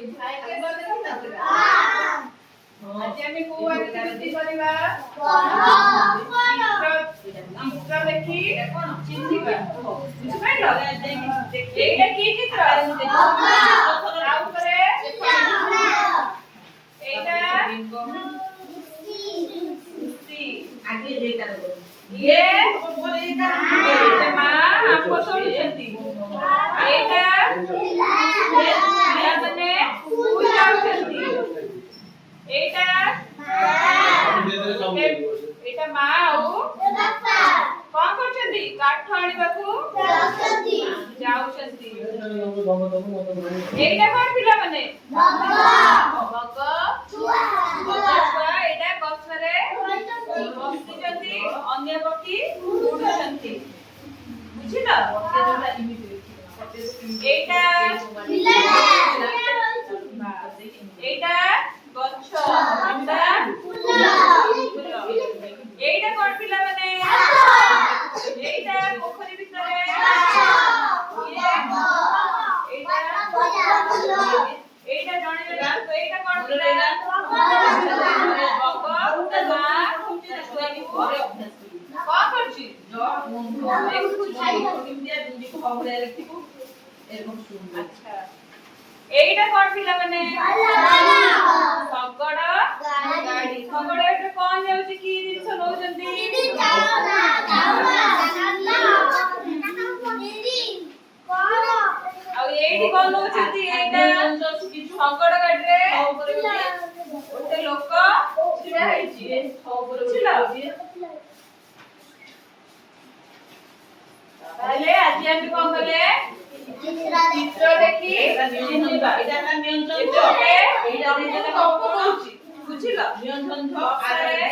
आज आम को एक्टिविटी करबा चित्र देखी चिन्हिबा बुझि पाइलो एटा की चित्र आ ऊपर एटा आगे जेटा ये मां आपको सुनछंती एटा पिला बने स्कूल जाउछंती एटा एटा मां आउ बापा कोन करछंती काठ आनिबाकू जाउछंती एटा कोन पिला बने बग छुआ एटा गछरे बसिचंती अन्य पक्षी उडुचंती बुझिला एटा एटा गछ अंडा फूल एटा कोन पिला बने एटा पोखरी भितरे एटा जणे तो एटा कोन पिला कौन करछि जो इंडिया दूरी को बाबुरे रखिबो एरकम सुन अच्छा एटा कोन पिला बने सगड़ गाड़ी सगड़ एटा कोन जाउछि की जिंस नौजंती आ एडी कोन नौजंती एटा सगड़ गाड़ी रे ओते लोक छिड़ा हैछि छिड़ा पहले आज हम कोन कले चित्र देखि चिन्हिबा एटा ना नियंत्रण एटा एटा कप कहूची बुझिला नियंत्रण थ आरे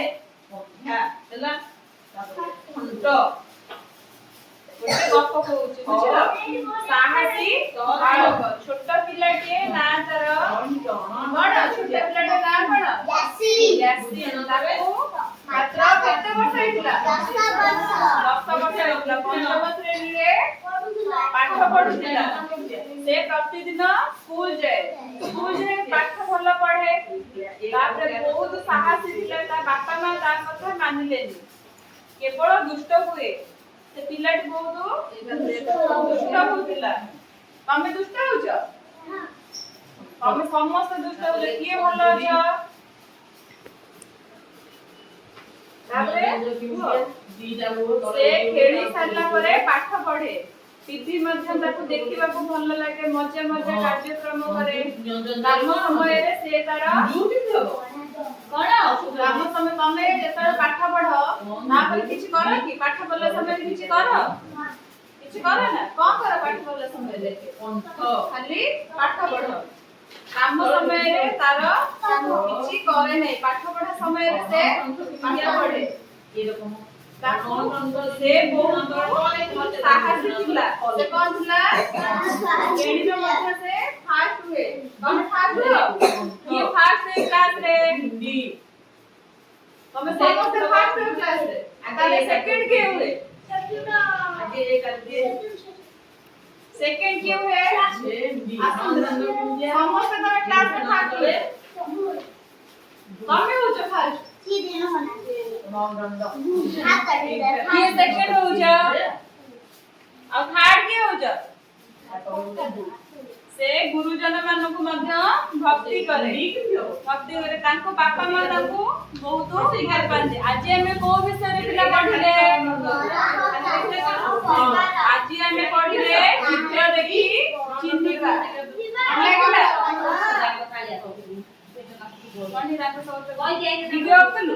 हा हला खंड गोटे गप कहूची बुझिला साहसी बालक छोट पिलाटे ना तर बड़ छोट पिलाटे ना बड़ यासी ताको मात्र केते वर्ष हैतिला 10 वर्ष हैतिला पंचम श्रेणी रे पाठ पढुतिला से प्रतिदिन स्कूल जाए पाठ भल पढ़े तापर बहुत साहसी थिला ता बापा मां ता कथा मानिलेनी केवल दुष्ट हुए से पिलाटी बहुत दुष्ट होतिला तमे दुष्ट होछ तमे समस्त दुष्ट होले किए भल छ तापर से खेली सारला परे पाठ पढ़े टीवी मध्य ताको देखिबा को भल लागे मजा मजा कार्यक्रम करे ग्राम समय रे से तार ड्यूटी देबो कोन ग्राम समय तमे जेतरा पाठ पढ ना पर किछि कर कि पाठ पढले समय किछि कर ना कोन कर पाठ पढले समय रे खाली पाठ पढ काम समय रे तार किछि करे नै पाठ पढा समय रे से पाठ पढे एरकम से बहुत साहसी थिला से कोन थिला एडी में मध्य से फास्ट हुए कोन फास्ट हो ये फास्ट है क्लास रे डी तमे समस्त फास्ट हो क्लास रे आगे सेकंड के हुए आगे एक करके सेकंड के हुए समस्त तमे क्लास में फास्ट हुए तमे हो जो फास्ट ये सेकंड हो जा और थर्ड के हो जा से गुरुजन मानन को मध्य भक्ति करे तांको बापा मां तांको बहुत स्वीकार पांजे आज हमें को विषय रे पिला पढले आज हमें पढले चित्र देखि चिन्हिबा लागला कोनी राखो वीडियो कलु